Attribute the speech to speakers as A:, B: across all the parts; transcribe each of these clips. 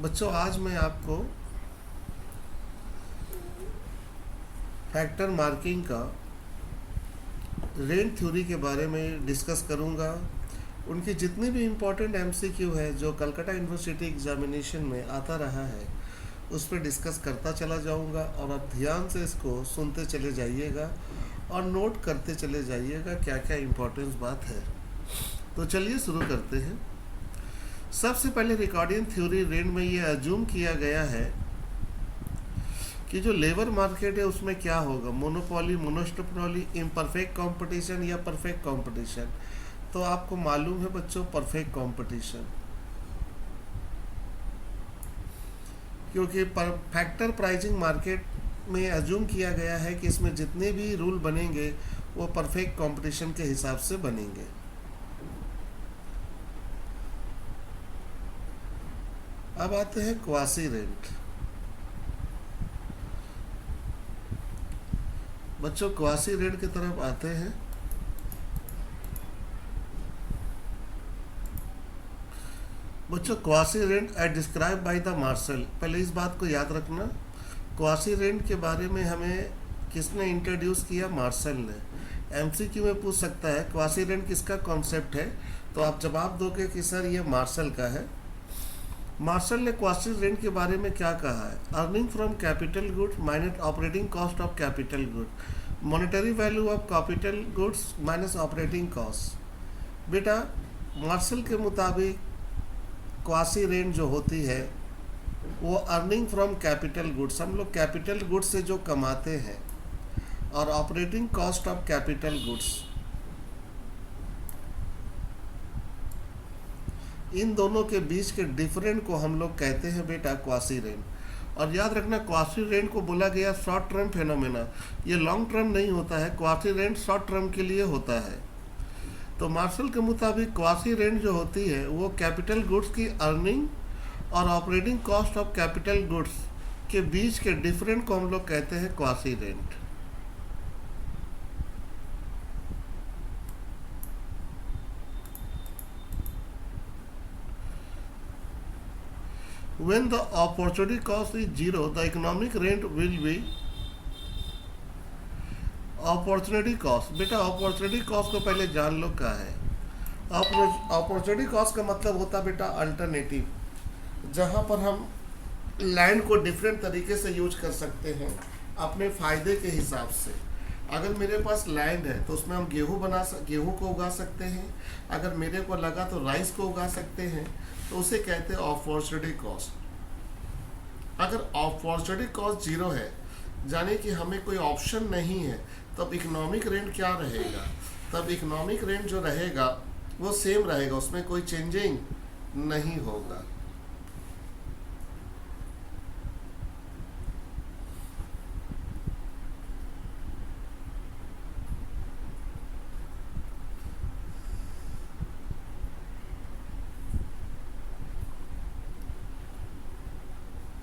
A: बच्चों आज मैं आपको फैक्टर मार्किंग का रेंट थ्योरी के बारे में डिस्कस करूंगा। उनकी जितनी भी इम्पोर्टेंट एमसीक्यू है जो कलकत्ता यूनिवर्सिटी एग्जामिनेशन में आता रहा है उस पर डिस्कस करता चला जाऊंगा और आप ध्यान से इसको सुनते चले जाइएगा और नोट करते चले जाइएगा क्या क्या इम्पोर्टेंस बात है। तो चलिए शुरू करते हैं। सबसे पहले रिकॉर्डिंग थ्योरी रेंट में ये अज्यूम किया गया है कि जो लेबर मार्केट है उसमें क्या होगा, मोनोपोली, मोनोस्टोपोली, इम्परफेक्ट कंपटीशन या परफेक्ट कंपटीशन। तो आपको मालूम है बच्चों परफेक्ट कंपटीशन, क्योंकि फैक्टर प्राइसिंग मार्केट में अज्यूम किया गया है कि इसमें जितने भी रूल बनेंगे वो परफेक्ट कंपटीशन के हिसाब से बनेंगे। अब आते हैं क्वासी रेंट। बच्चों क्वासी रेंट की तरफ आते हैं। बच्चों quasi rent as describe by the Marshall. पहले इस बात को याद रखना, क्वासी रेंट के बारे में हमें किसने इंट्रोड्यूस किया? मार्शल ने। एमसीक्यू में पूछ सकता है क्वासी रेंट किसका कॉन्सेप्ट है, तो आप जवाब दोगे कि सर ये मार्शल का है। मार्शल ने क्वासी रेंट के बारे में क्या कहा है? Earning from capital goods minus operating cost of capital good, monetary value of capital goods minus operating cost. बेटा मार्शल के मुताबिक क्वासी रेंट जो होती है वो अर्निंग फ्रॉम कैपिटल गुड्स, हम लोग कैपिटल गुड्स से जो कमाते हैं, और operating cost of capital goods, इन दोनों के बीच के डिफरेंट को हम लोग कहते हैं बेटा क्वासी रेंट। और याद रखना क्वासी रेंट को बोला गया शॉर्ट टर्म फेनोमेना, ये लॉन्ग टर्म नहीं होता है। क्वासी रेंट शॉर्ट टर्म के लिए होता है। तो मार्शल के मुताबिक क्वासी रेंट जो होती है वो कैपिटल गुड्स की अर्निंग और operating cost of capital goods के बीच के डिफरेंट को हम लोग कहते हैं quasi rent. When the opportunity cost is zero, the economic rent will be opportunity cost. बेटा अपॉर्चुनिटी कॉस्ट को पहले जान लो क्या है। अपॉर्चुनिटी कॉस्ट का मतलब होता है बेटा अल्टरनेटिव, जहाँ पर हम लैंड को डिफरेंट तरीके से यूज कर सकते हैं अपने फ़ायदे के हिसाब से। अगर मेरे पास लैंड है तो उसमें हम गेहूँ को उगा सकते हैं, अगर मेरे को लगा तो राइस को उगा सकते हैं, तो उसे कहते हैं अपॉर्चुनिटी कॉस्ट। अगर अपॉर्चुनिटी कॉस्ट जीरो है, जाने कि हमें कोई ऑप्शन नहीं है, तब इकोनॉमिक रेंट क्या रहेगा? तब इकोनॉमिक रेंट जो रहेगा वो सेम रहेगा, उसमें कोई चेंजिंग नहीं होगा।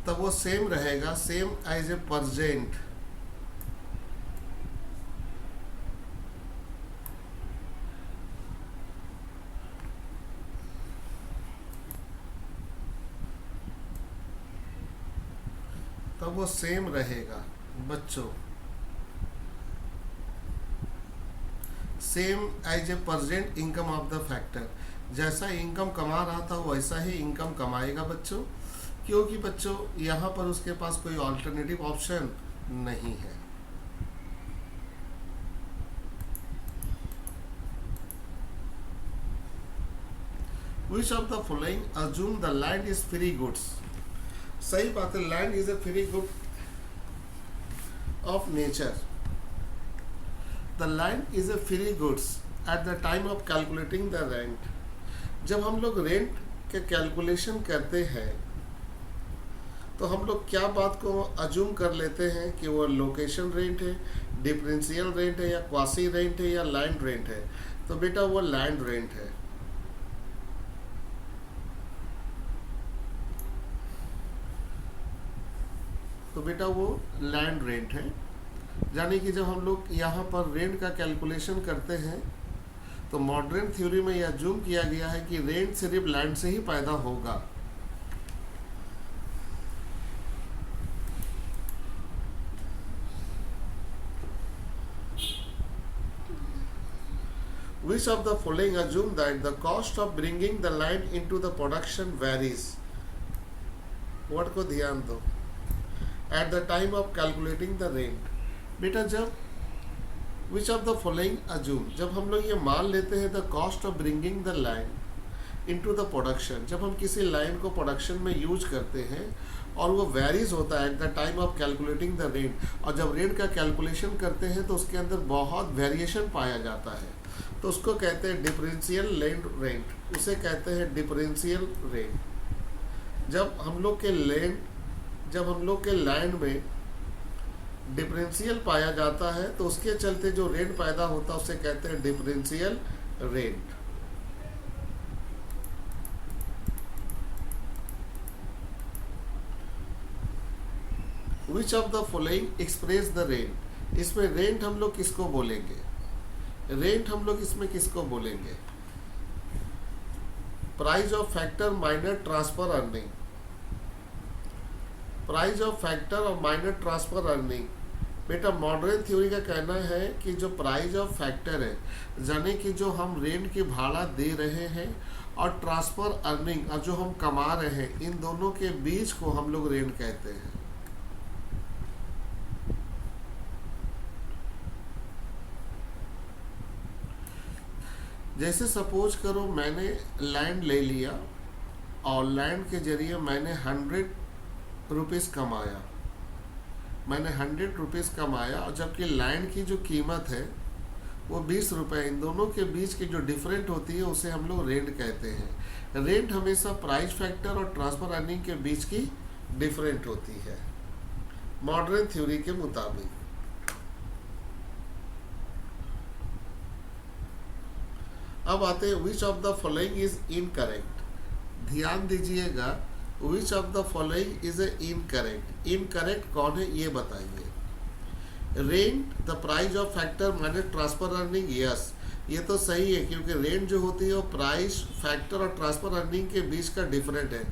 A: तब वो सेम रहेगा, सेम एज ए परसेंट। तब वो सेम रहेगा बच्चों, same as a percent income of the factor. जैसा इनकम कमा रहा था वैसा ही इनकम कमाएगा बच्चों, क्योंकि बच्चों यहाँ पर उसके पास कोई ऑल्टरनेटिव ऑप्शन नहीं है। Which of the following assume the land is free goods? सही बात है, land is a free good of nature. The land is a free goods at the time of calculating the rent. जब हम लोग rent के calculation करते हैं तो हम लोग क्या बात को अज्यूम कर लेते हैं कि वो लोकेशन रेंट है, डिफरेंशियल रेंट है, या क्वासी रेंट है, या लैंड रेंट है? तो बेटा वो लैंड रेंट है। तो बेटा वो लैंड रेंट है। यानी कि जब हम लोग यहाँ पर रेंट का कैलकुलेशन करते हैं तो मॉडर्न थ्योरी में यह अज्यूम किया गया है कि रेंट सिर्फ लैंड से ही पैदा होगा। Which of the following assume that the cost of bringing the land into the production varies? Word को ध्यान दो. At the time of calculating the rent. बेटा जब which of the following assume, जब हम लोग ये मान लेते हैं the cost of bringing the land into the production, जब हम किसी लाइन को प्रोडक्शन में यूज करते हैं और वो वेरीज होता है at the time of calculating the rent, और जब रेंट का कैलकुलेशन करते हैं तो उसके अंदर बहुत वेरिएशन पाया जाता है, तो उसको कहते हैं डिफरेंशियल लैंड रेंट, उसे कहते हैं डिफरेंशियल रेंट. जब हम लोग के लैंड में डिफरेंशियल पाया जाता है तो उसके चलते जो रेंट पैदा होता है उसे कहते हैं differential rent. Which of the following express the rent, इसमें रेंट हम लोग किसको बोलेंगे, रेंट हम लोग इसमें किसको बोलेंगे, price of factor minor transfer earning, price of factor और माइनर ट्रांसफर अर्निंग. बेटा मॉडर्न थ्योरी का कहना है कि जो प्राइस ऑफ फैक्टर है, यानी कि जो हम रेंट की भाड़ा दे रहे हैं और ट्रांसफर अर्निंग और जो हम कमा रहे हैं, इन दोनों के बीच को हम लोग रेंट कहते हैं. जैसे सपोज करो मैंने लैंड ले लिया और लैंड के जरिए मैंने 100 रुपीज़ कमाया, मैंने 100 रुपीज़ कमाया, और जबकि लैंड की जो कीमत है वो 20 रुपये, इन दोनों के बीच की जो डिफरेंट होती है उसे हम लोग रेंट कहते हैं. रेंट हमेशा प्राइस फैक्टर और ट्रांसफर अर्निंग के बीच की डिफरेंट होती है मॉडर्न थ्योरी के मुताबिक. अब आते हैं which of the following is incorrect. ध्यान दीजिएगा, which of the following is a incorrect. Incorrect कौन है ये बताइए. Rent the price of factor minus transfer earning, yes ये तो सही है क्योंकि रेंट जो होती है वो प्राइस फैक्टर और ट्रांसफर अर्निंग के बीच का डिफरेंट है.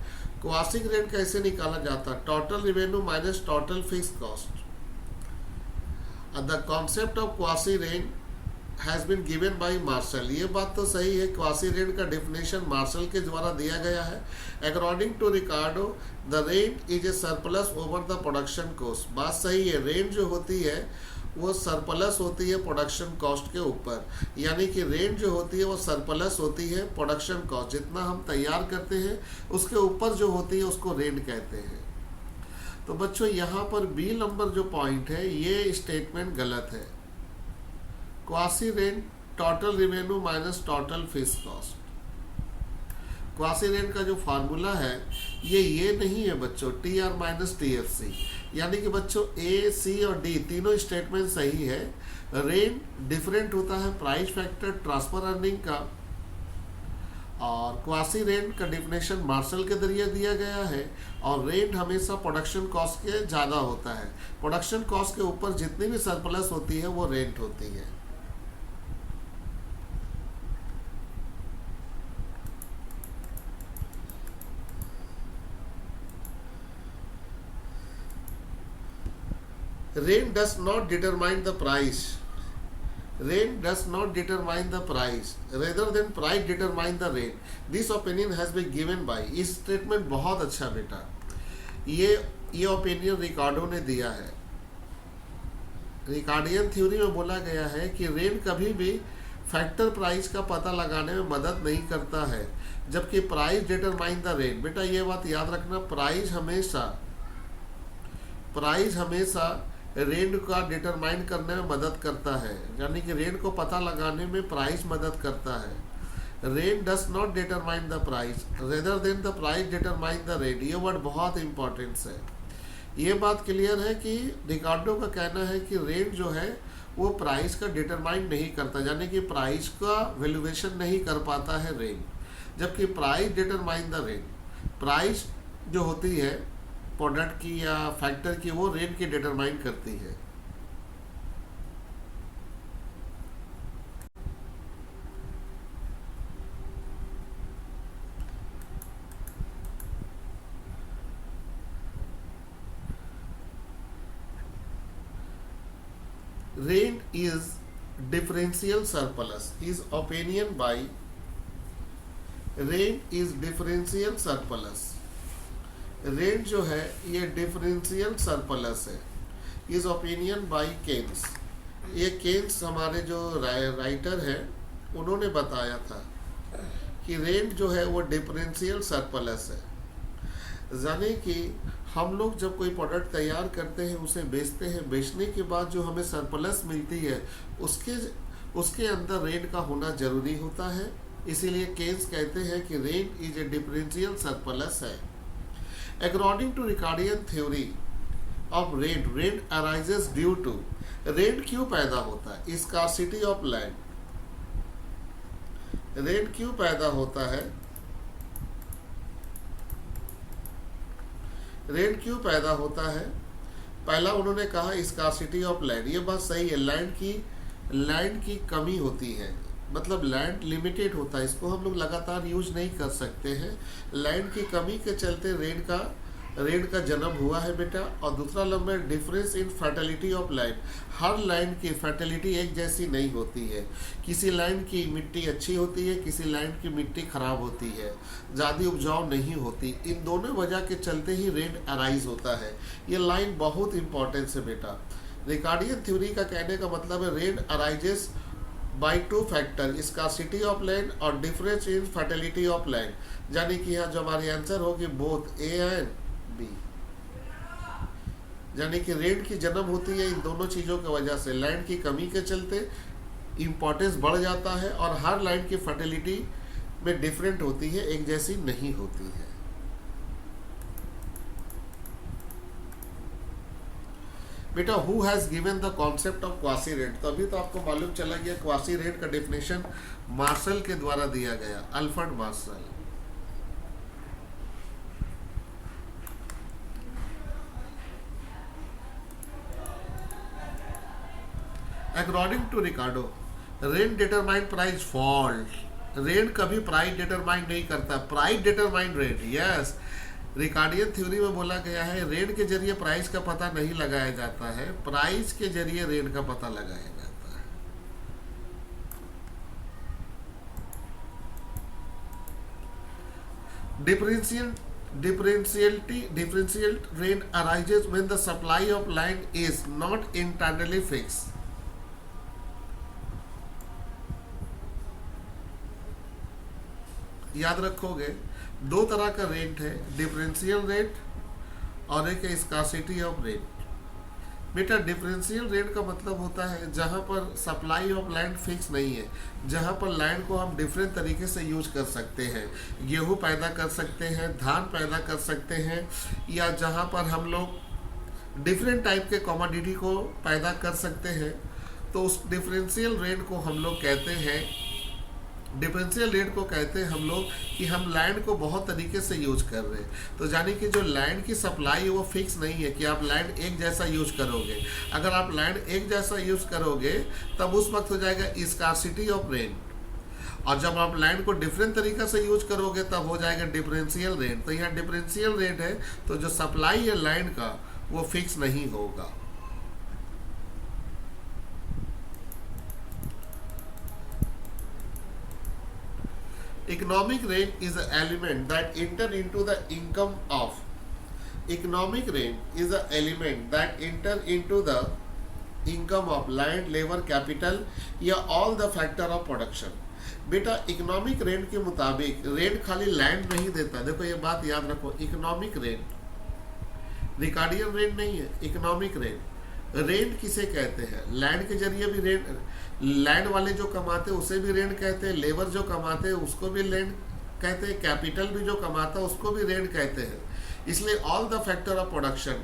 A: क्वासिक रेंट कैसे निकाला जाता है, total revenue minus total fix cost. The concept of quasi rent has been given by Marshall, ये बात तो सही है, क्वासी रेंट का डेफिनेशन मार्शल के द्वारा दिया गया है. According to Ricardo the rent is a surplus over the production cost. बात सही है, रेंट जो होती है वो सरप्लस होती है प्रोडक्शन कॉस्ट के ऊपर, यानी कि रेंट जो होती है वो सरप्लस होती है प्रोडक्शन कॉस्ट, जितना हम तैयार करते हैं उसके ऊपर जो होती है उसको रेंट कहते हैं. तो बच्चों यहाँ पर बी नंबर जो पॉइंट है ये स्टेटमेंट गलत है. Quasi rent total revenue minus total fix cost. Quasi rent का जो फार्मूला है ये नहीं है बच्चों, T R minus T F C, यानी कि बच्चों ए सी और डी तीनों स्टेटमेंट सही है. रेंट डिफरेंट होता है प्राइस फैक्टर ट्रांसफर अर्निंग का, और क्वासी रेंट का डिफिनेशन मार्शल के जरिए दिया गया है, और रेंट हमेशा प्रोडक्शन कॉस्ट के ज़्यादा होता है. प्रोडक्शन कॉस्ट के ऊपर जितनी भी सरप्लस होती है वो रेंट होती है. Rent does not determine the price. Rent does not determine the price. Rather than price determine the rent. This opinion has been given by. इस स्टेटमेंट बहुत अच्छा बेटा. ये ओपिनियन रिकार्डो ने दिया है. रिकार्डियन थ्योरी में बोला गया है कि रेंट कभी भी फैक्टर प्राइस का पता लगाने में मदद नहीं करता है, जबकि प्राइस डिटरमाइन द रेंट. बेटा ये बात याद रखना, प्राइस हमेशा रेंट का डिटरमाइन करने में मदद करता है, यानी कि रेंट को पता लगाने में प्राइस मदद करता है. Rent does not determine the price, rather than the price determine the rent. ये वर्ड बहुत इंपॉर्टेंस है. ये बात क्लियर है कि रिकार्डो का कहना है कि रेंट जो है वो प्राइस का डिटरमाइन नहीं करता, यानी कि प्राइस का वैल्यूएशन नहीं कर पाता है रेंट, जबकि price determine the rent. Price जो होती है प्रोडक्ट की या फैक्टर की वो रेंट की डिटरमाइन करती है. Rent is differential surplus. His opinion by rent is differential surplus. Rent जो है ये डिफरेंशियल सरप्लस है. Is opinion by Keynes. ये केन्स हमारे जो राइटर हैं उन्होंने बताया था कि रेंट जो है वो डिफरेंशियल सरप्लस है. यानी कि हम लोग जब कोई प्रोडक्ट तैयार करते हैं उसे बेचते हैं, बेचने के बाद जो हमें सरप्लस मिलती है उसके अंदर रेंट का होना जरूरी होता है. इसीलिए केन्स कहते हैं कि rent is A differential surplus है. According to Ricardian theory of rent, rent arises due to. Rent क्यों पैदा होता है? Scarcity of land. रेंट क्यों पैदा होता है? रेंट क्यों पैदा होता है? पहला उन्होंने कहा स्कार्सिटी ऑफ लैंड. ये बात सही है. लैंड की कमी होती है, मतलब लैंड लिमिटेड होता है, इसको हम लोग लगातार यूज नहीं कर सकते हैं. लैंड की कमी के चलते रेंट का जन्म हुआ है बेटा. और दूसरा number difference in fertility of land. Her land की फर्टिलिटी एक जैसी नहीं होती है. किसी लैंड की मिट्टी अच्छी होती है, किसी लैंड की मिट्टी खराब होती है, ज़्यादा उपजाऊ नहीं होती. इन दोनों वजह के चलते ही रेंट अराइज होता है. ये लाइन बहुत इंपॉर्टेंट है बेटा. रिकार्डियन थ्योरी का कहने का मतलब है rent arises by two factor, scarcity of land और difference in fertility of land. यानी कि यहाँ जो हमारी आंसर होगी बोथ ए एंड बी. यानी कि रेंट की जन्म होती है इन दोनों चीज़ों की वजह से. लैंड की कमी के चलते इम्पोर्टेंस बढ़ जाता है और हर लैंड की फर्टिलिटी में डिफरेंट होती है, एक जैसी नहीं होती है. बेटा who has given the concept of quasi rent. तो अभी तो आपको मालूम चला गया क्वासी रेंट का डेफिनेशन मार्शल के द्वारा दिया गया, Alfred Marshall. According to Ricardo rent determine price fall. Rent कभी प्राइस डिटरमाइन नहीं करता, price determine rent. Yes, Ricardian theory में बोला गया है रेंट के जरिए प्राइस का पता नहीं लगाया जाता है, प्राइस के जरिए रेंट का पता लगाया जाता है. differential rent arises when the supply of land is not internally fixed. याद रखोगे दो तरह का रेंट है, डिफरेंशियल रेंट और एक है स्कार्सिटी ऑफ रेंट. बेटा डिफरेंशियल रेंट का मतलब होता है जहाँ पर सप्लाई ऑफ लैंड फिक्स नहीं है, जहाँ पर लैंड को हम डिफरेंट तरीके से यूज कर सकते हैं. गेहूँ पैदा कर सकते हैं, धान पैदा कर सकते हैं, या जहाँ पर हम लोग डिफरेंट टाइप के कमोडिटी को पैदा कर सकते हैं. तो उस डिफरेंशियल रेंट को हम लोग कहते हैं, डिफरेंशियल रेट को कहते हैं हम लोग कि हम लैंड को बहुत तरीके से यूज कर रहे हैं. तो यानी कि जो लैंड की सप्लाई है वो फिक्स नहीं है कि आप लैंड एक जैसा यूज करोगे. अगर आप लैंड एक जैसा यूज करोगे तब उस वक्त हो जाएगा स्कार्सिटी ऑफ रेंट, और जब आप लैंड को डिफरेंट तरीका से यूज करोगे तब हो जाएगा डिफरेंशियल रेंट. तो यहाँ डिफरेंशियल रेट है तो जो सप्लाई है लैंड का वो फिक्स नहीं होगा. Economic rent is an element that enter into the income of. Economic rent is an element that enter into the income of land, labor, capital या all the factor of production. बेटा economic rent के मुताबिक rent खाली land नहीं देता. देखो ये बात याद रखो, इकोनॉमिक रेंट रिकार्डियन रेंट नहीं है. इकोनॉमिक रेंट किसे कहते हैं? लैंड के जरिए भी रेंट, लैंड वाले जो कमाते हैं उसे भी रेंट कहते हैं, लेबर जो कमाते हैं उसको भी रेंट कहते हैं, कैपिटल भी जो कमाता है उसको भी रेंट कहते हैं. इसलिए all the factor of production,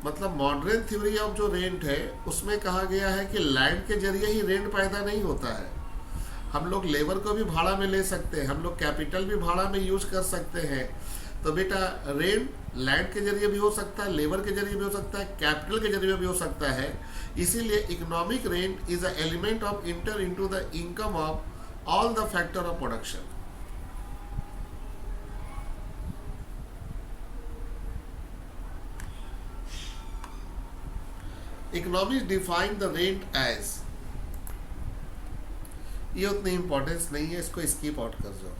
A: मतलब मॉडर्न थ्योरी ऑफ जो रेंट है उसमें कहा गया है कि लैंड के जरिए ही रेंट पैदा नहीं होता है. हम लोग लेबर को भी भाड़ा में ले सकते हैं, हम लोग कैपिटल भी भाड़ा में यूज कर सकते हैं. तो बेटा रेंट लैंड के जरिए भी हो सकता है, लेबर के जरिए भी हो सकता है, कैपिटल के जरिए भी हो सकता है. इसीलिए economic rent is a element of inter into the income of all the factor of production. Economics define the rent as ये उतनी इंपॉर्टेंस नहीं है, इसको स्किप आउट कर जाओ।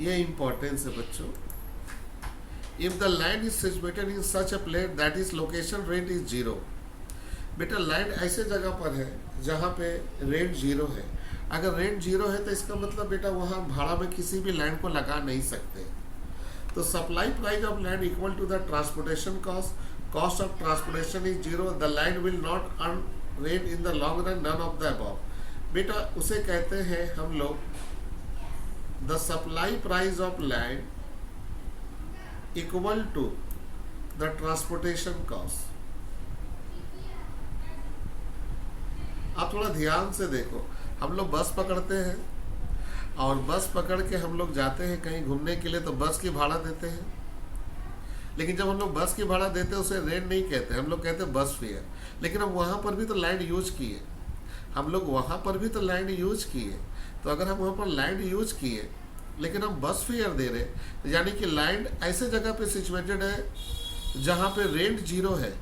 A: ये इंपॉर्टेंस है बच्चों। If the land is situated in such a place that is location rent is zero. बेटा लैंड ऐसे जगह पर है जहाँ पे रेंट जीरो है। अगर रेंट जीरो है तो इसका मतलब बेटा वहाँ भाड़ा में किसी भी लैंड को लगा नहीं सकते। तो supply price of land equal to the transportation cost, cost of transportation is zero, the land will not earn rent in the long run, none of the above. बेटा उसे कहते हैं हम लोग the supply price of land equal to the transportation cost. आप थोड़ा ध्यान से देखो, हम लोग बस पकड़ते हैं और बस पकड़ के हम लोग जाते हैं कहीं घूमने के लिए, तो बस की भाड़ा देते हैं। लेकिन जब हम लोग बस की भाड़ा देते हैं उसे रेंट नहीं कहते, हम लोग कहते हैं बस फेयर। लेकिन हम वहाँ पर भी तो लैंड यूज किए, हम लोग वहाँ पर भी तो लैंड यूज किए। तो अगर हम वहाँ पर लैंड यूज किए लेकिन हम बस फेयर दे रहे, तो यानी कि लैंड ऐसे जगह पे सिचुएटेड है जहाँ पे रेंट जीरो है।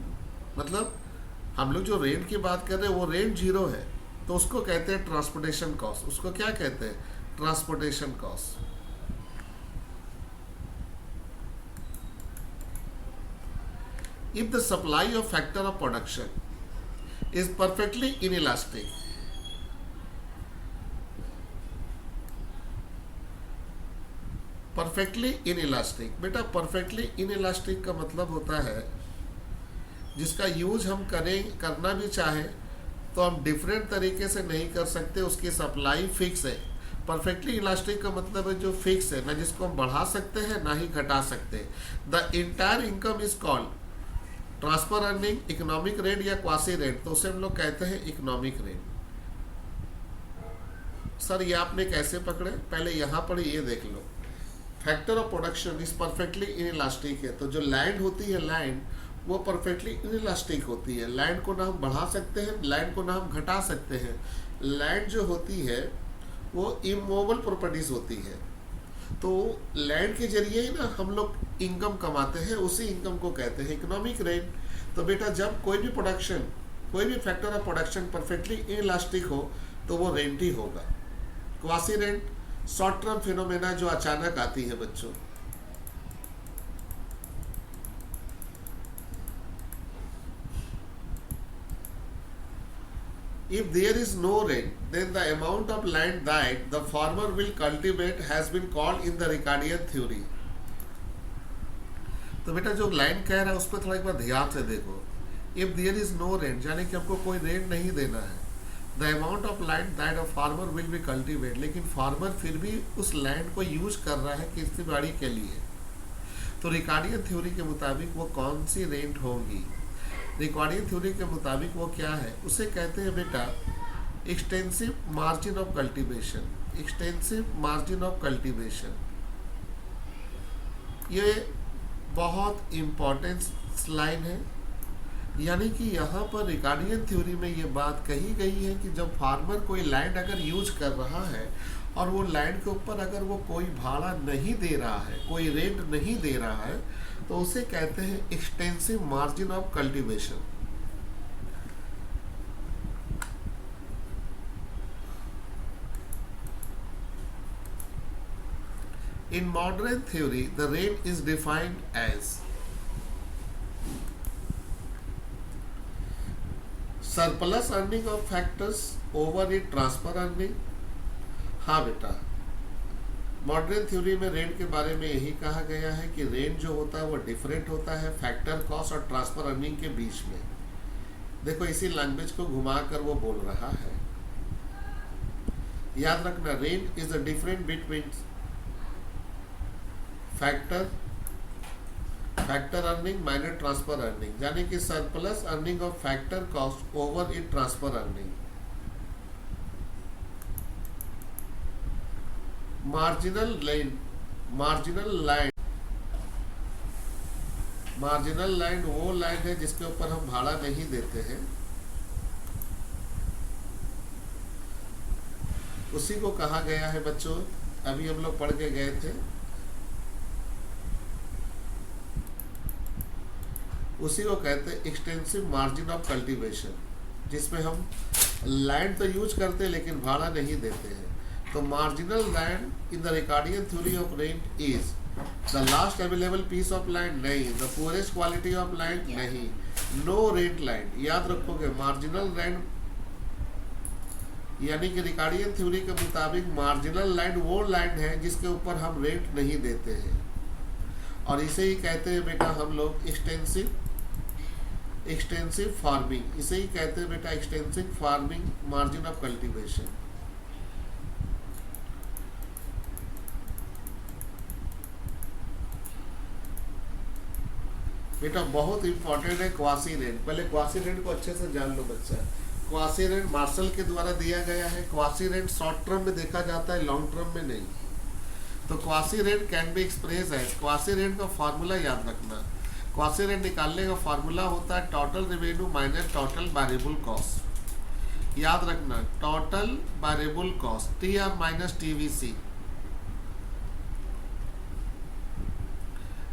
A: मतलब हम लोग जो रेंट की बात कर रहे हैं वो रेंट जीरो है, तो उसको कहते हैं ट्रांसपोर्टेशन कॉस्ट। उसको क्या कहते हैं? Transportation cost. If the supply of factor of production is perfectly inelastic, perfectly inelastic. बेटा परफेक्टली इनइलास्टिक का मतलब होता है जिसका यूज हम करना भी चाहें तो हम डिफरेंट तरीके से नहीं कर सकते, उसकी सप्लाई फिक्स है। परफेक्टली इलास्टिक का मतलब है जो फिक्स है, ना जिसको हम बढ़ा सकते हैं ना ही घटा सकते। The entire income is called transfer earning, economic rent या क्वासी रेंट। तो उसे हम लोग कहते हैं इकोनॉमिक रेंट। सर ये आपने कैसे पकड़े? पहले यहाँ पर ये देख लो, factor of production is perfectly inelastic है। तो जो लैंड होती है, लैंड वो परफेक्टली इनइलास्टिक होती है। लैंड को ना हम बढ़ा सकते हैं, लैंड को ना हम घटा सकते हैं। लैंड जो होती है वो इमूवेबल प्रॉपर्टीज होती है। तो लैंड के जरिए ही ना हम लोग इनकम कमाते हैं, उसी इनकम को कहते हैं इकोनॉमिक रेंट। तो बेटा जब कोई भी प्रोडक्शन, कोई भी factor of production perfectly inelastic हो तो वो रेंट ही होगा। Quasi rent short term phenomena जो अचानक आती है बच्चों। If there is no rain, then the amount of land that the farmer will cultivate has been called in the Ricardian theory. तो बेटा जो लाइन कह रहा है उस पर थोड़ा एक बार ध्यान से देखो। If there is no rain, यानी कि हमको कोई रेन नहीं देना है। The amount of land that a farmer will be cultivate, लेकिन फार्मर फिर भी उस लैंड को यूज कर रहा है खेती बाड़ी के लिए। तो रिकार्डियन थ्योरी के मुताबिक वो कौन सी रेंट होगी? रिकॉर्डिंग थ्योरी के मुताबिक वो क्या है? उसे कहते हैं बेटा extensive margin of cultivation. Extensive margin of cultivation ये बहुत इम्पोर्टेंट लाइन है। यानी कि यहाँ पर रिकॉर्डियन थ्योरी में ये बात कही गई है कि जब फार्मर कोई लैंड अगर यूज कर रहा है और वो लैंड के ऊपर अगर वो कोई भाड़ा नहीं दे रहा है, कोई रेंट नहीं दे रहा है, तो उसे कहते हैं extensive margin of cultivation. In modern theory, the rent is defined as surplus earning of factors over it transfer earning। हाँ बेटा, मॉडर्न थ्योरी में रेंट के बारे में यही कहा गया है कि रेंट जो होता है वो डिफरेंट होता है फैक्टर कॉस्ट और ट्रांसफर अर्निंग के बीच में। देखो इसी लैंग्वेज को घुमाकर वो बोल रहा है। याद रखना, rent is a different between factor earning minus transfer earning, यानी कि surplus earning of factor cost over in transfer earning. Marginal land वो लैंड है जिसके ऊपर हम भाड़ा नहीं देते हैं, उसी को कहा गया है बच्चों, अभी हम लोग पढ़ के गए थे, उसी को कहते हैं एक्सटेंसिव मार्जिन ऑफ कल्टीवेशन, जिसमें हम लैंड तो यूज करते हैं लेकिन भाड़ा नहीं देते हैं। तो marginal land in the Ricardian theory of rent is the last available piece of land, नहीं। The poorest quality of land, नहीं। नो रेंट लैंड, याद रखोगे। मार्जिनल लैंड यानी कि रिकार्डियन थ्योरी के मुताबिक मार्जिनल लैंड वो लैंड है जिसके ऊपर हम रेंट नहीं देते हैं, और इसे ही कहते हैं बेटा हम लोग एक्सटेंसिव फार्मिंग। इसे ही कहते हैं बेटा extensive farming, margin of cultivation. बेटा बहुत इंपॉर्टेंट है क्वासी रेंट। पहले क्वासी रेंट को अच्छे से जान लो बच्चा। क्वासी रेंट मार्शल के द्वारा दिया गया है। क्वासी रेंट शॉर्ट टर्म में देखा जाता है, लॉन्ग टर्म में नहीं। तो quasi rent can be express है। क्वासी रेंट का फार्मूला याद रखना। क्वासी रेंट निकालने का फार्मूला होता है total revenue minus total variable cost. याद रखना, total variable cost TR minus TVC।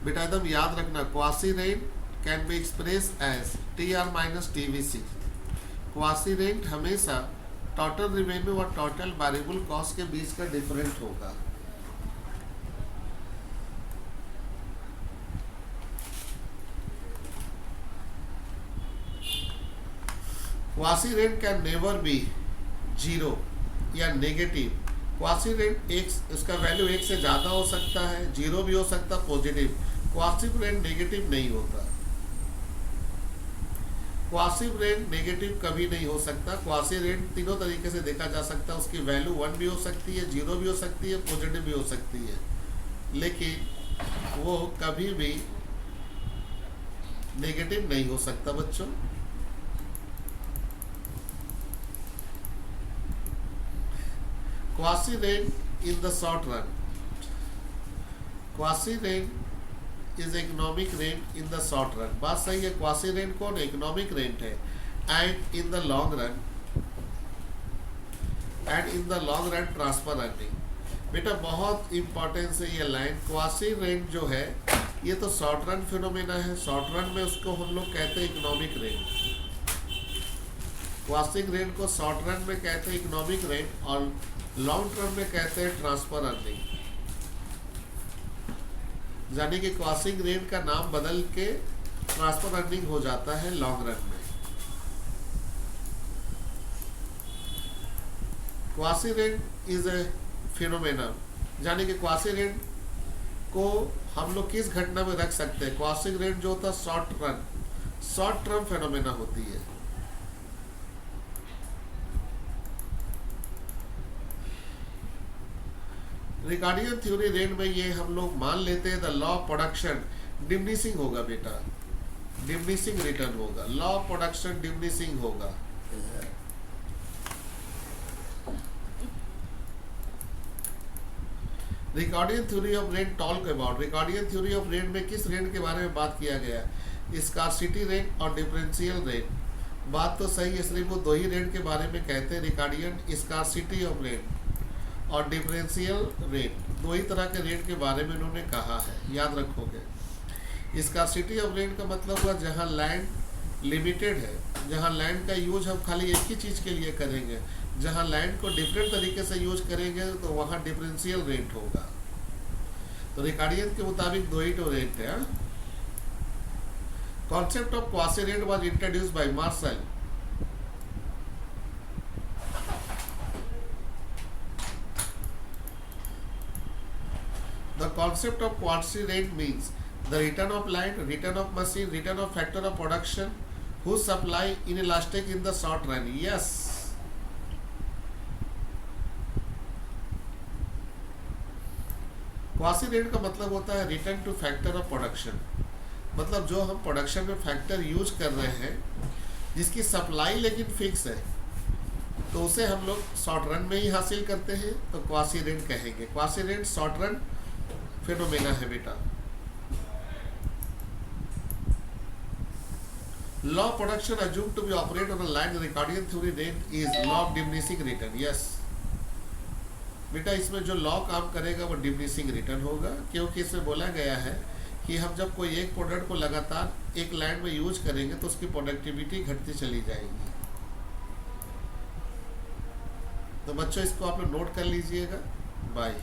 A: बेटा एकदम याद रखना, quasi rent can be express as TR minus TVC। Quasi rent हमेशा टोटल रेवेन्यू और टोटल वेरिएबल कॉस्ट के बीच का डिफरेंट होगा। Quasi rent can never be zero या नेगेटिव। क्वासी रेंट इसका वैल्यू 1 से ज़्यादा हो सकता है, जीरो भी हो सकता है, पॉजिटिव। क्वासी रेंट नेगेटिव नहीं होता। क्वासी रेंट नेगेटिव कभी नहीं हो सकता। क्वासी रेंट तीनों तरीके से देखा जा सकता है। उसकी वैल्यू 1 भी हो सकती है, जीरो भी हो सकती है, पॉजिटिव भी हो सकती है, लेकिन वो कभी भी नेगेटिव नहीं हो सकता बच्चों। Quasi rent in the short run, quasi rent is economic rent in the short run. बात सही है। क्वासी रेंट कौन है? इकोनॉमिक रेंट है। And in the long run, transfer earning. बेटा बहुत इंपॉर्टेंस है ये लाइन। क्वासी रेंट जो है ये तो शॉर्ट रन फिनोमेना है। शॉर्ट रन में उसको हम लोग कहते हैं इकोनॉमिक रेंट। क्वासी रेंट को शॉर्ट रन में कहते हैं इकोनॉमिक रेंट और लॉन्ग टर्म में कहते हैं ट्रांसफर अर्निंग। यानी कि क्वासी रेंट का नाम बदल के ट्रांसफर अर्निंग हो जाता है लॉन्ग रन में। Quasi rent is A phenomena, यानी कि क्वासी रेंट को हम लोग किस घटना में रख सकते हैं? क्वासी रेंट जो होता है शॉर्ट टर्म फिनोमेना होती है। रिकार्डियन थ्योरी रेंट में ये हम लोग मान लेते हैं the law of production diminishing होगा बेटा, डिमिनिशिंग रिटर्न होगा। लॉ ऑफ प्रोडक्शन डिमिनिशिंग होगा। Ricardian theory of rent talk about, Ricardian theory of rent में किस रेंट के बारे में बात किया गया? स्कार्सिटी रेंट और डिफरेंशियल रेंट। बात तो सही है, सिर्फ वो दो ही रेंट के बारे में कहते हैं। रिकार्डियन स्कार्सिटी ऑफ रेंट और डिफरेंशियल रेट, दो ही तरह के रेट के बारे में उन्होंने कहा है, याद रखोगे। स्कार्सिटी ऑफ रेट का मतलब हुआ जहाँ लैंड लिमिटेड है, जहाँ लैंड का यूज हम खाली एक ही चीज़ के लिए करेंगे। जहाँ लैंड को डिफरेंट तरीके से यूज करेंगे तो वहाँ डिफरेंशियल रेट होगा। तो रिकार्डियन के मुताबिक दो ही तो रेट है। Concept of quasi rent was introduce by Marshall. The concept of quasi rent means the return of land, return of machine, return of factor of production whose supply inelastic in the short run. Yes. Quasi rent का मतलब होता है return two factor of production. मतलब जो हम production में factor use कर रहे हैं जिसकी सप्लाई लेकिन फिक्स है, तो उसे हम लोग शॉर्ट रन में ही हासिल करते हैं, तो क्वासी रेंट कहेंगे। Quasi rent short run phenomena है बेटा। Law production assume to be operate on a line Ricardian theory rent is law of diminishing return. Yes बेटा, इसमें जो लॉ काम करेगा वो डिमिनिशिंग रिटर्न होगा, क्योंकि इसमें बोला गया है कि हम जब कोई एक प्रोडक्ट को लगातार एक लैंड में यूज करेंगे तो उसकी प्रोडक्टिविटी घटती चली जाएगी। तो बच्चों इसको आप लोग नोट कर लीजिएगा। बाय।